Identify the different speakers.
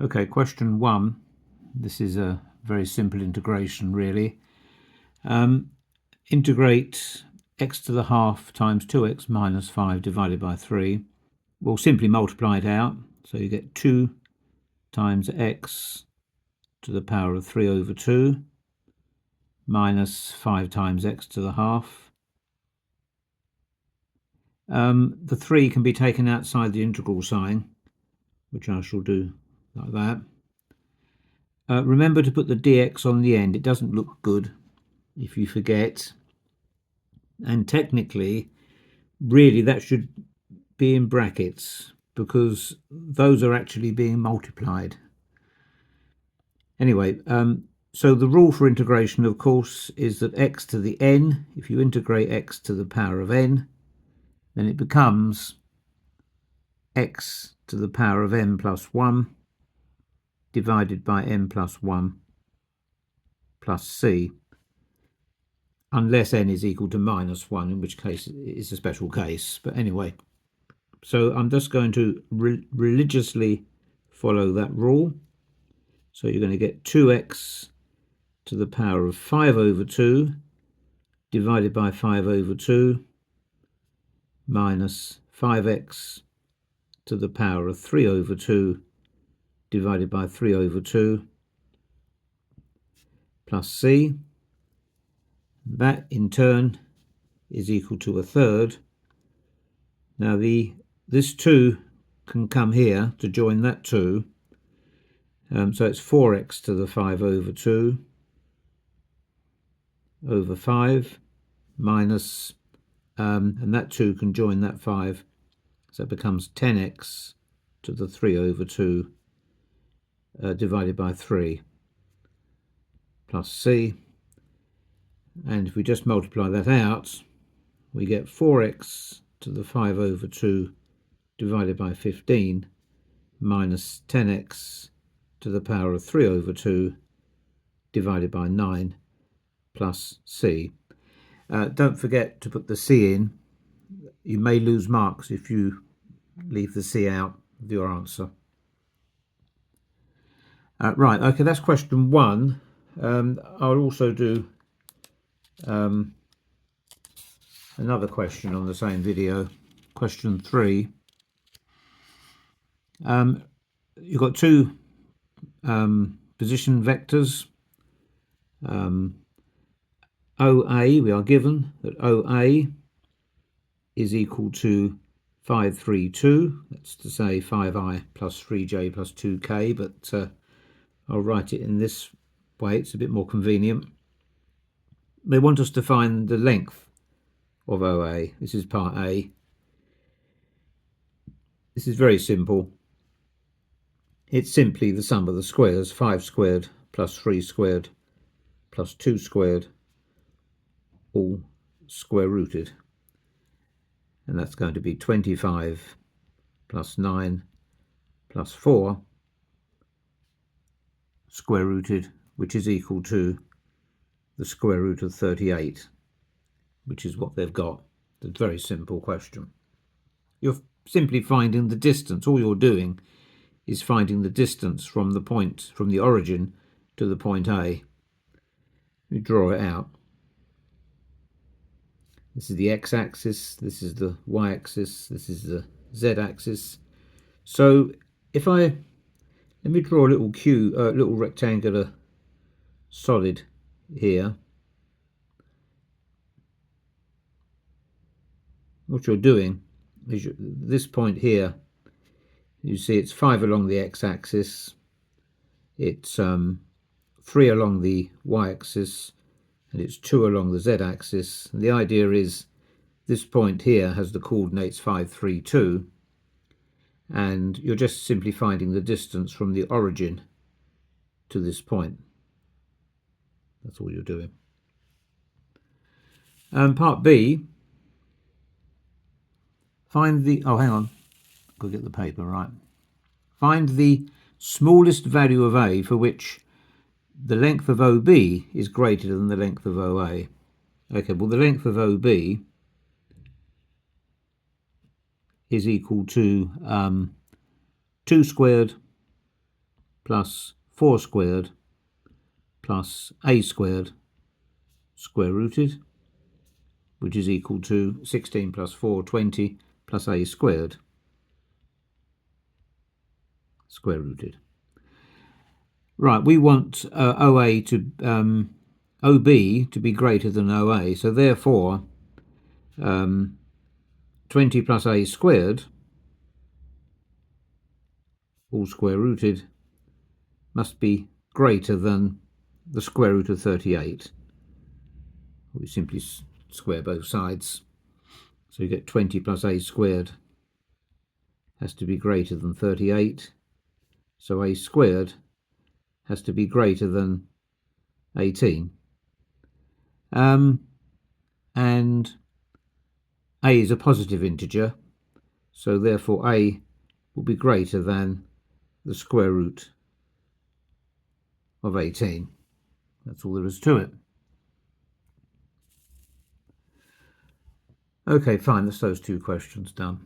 Speaker 1: Okay, question 1. This is a very simple integration, really. Integrate x to the half times 2x minus 5 divided by 3. We'll simply multiply it out. So you get 2 times x to the power of 3 over 2 minus 5 times x to the half. The 3 can be taken outside the integral sign, which I shall do like that. Remember to put the dx on the end. It doesn't look good if you forget. And technically, really, that should be in brackets because those are actually being multiplied. Anyway, so the rule for integration, of course, is that x to the n, if you integrate x to the power of n, then it becomes x to the power of n plus 1 divided by n plus 1 plus c, unless n is equal to minus 1, in which case it's a special case. But anyway, so I'm just going to religiously follow that rule. So you're going to get 2x to the power of 5 over 2 divided by 5 over 2 minus 5x to the power of 3 over 2 divided by 3 over 2 plus c. That in turn is equal to a third. Now this 2 can come here to join that 2. So it's 4x to the 5 over 2 over 5 minus, and that 2 can join that 5. So it becomes 10x to the 3 over 2 divided by 3 plus c. And if we just multiply that out, we get 4x to the 5 over 2 divided by 15 minus 10x to the power of 3 over 2 divided by 9 plus c. Don't forget to put the c in. You may lose marks if you leave the c out of your answer. Right, okay, that's question 1. I'll also do another question on the same video, question 3. You've got two position vectors. OA, we are given that OA is equal to 5, 3, 2. That's to say 5i plus 3j plus 2k, but I'll write it in this way. It's a bit more convenient. They want us to find the length of OA. This is part A. This is very simple. It's simply the sum of the squares, 5 squared plus 3 squared plus 2 squared, all square rooted. And that's going to be 25 plus 9 plus 4 square rooted, which is equal to the square root of 38, which is what they've got. It's a very simple question. You're simply finding the distance. All you're doing is finding the distance from the point, from the origin to the point A. You draw it out. This is the x-axis, this is the y-axis, this is the z-axis. So if let me draw a little rectangular solid here. What you're doing is this point here, you see it's 5 along the x-axis, it's 3 along the y-axis, and it's 2 along the z-axis. And the idea is this point here has the coordinates 5, 3, 2, and you're just simply finding the distance from the origin to this point. That's all you're doing. Part B, find the, oh hang on, go get the paper, right. Find the smallest value of A for which the length of OB is greater than the length of OA. Okay, well the length of OB is equal to 2 squared plus 4 squared plus a squared square rooted, which is equal to 16 plus 4, 20, plus a squared square rooted. Right, we want OA to OB to be greater than OA, so therefore 20 plus a squared, all square rooted, must be greater than the square root of 38. We simply square both sides, so you get 20 plus a squared has to be greater than 38, so a squared has to be greater than 18. And a is a positive integer, so therefore a will be greater than the square root of 18. That's all there is to it. Okay, fine, that's those two questions done.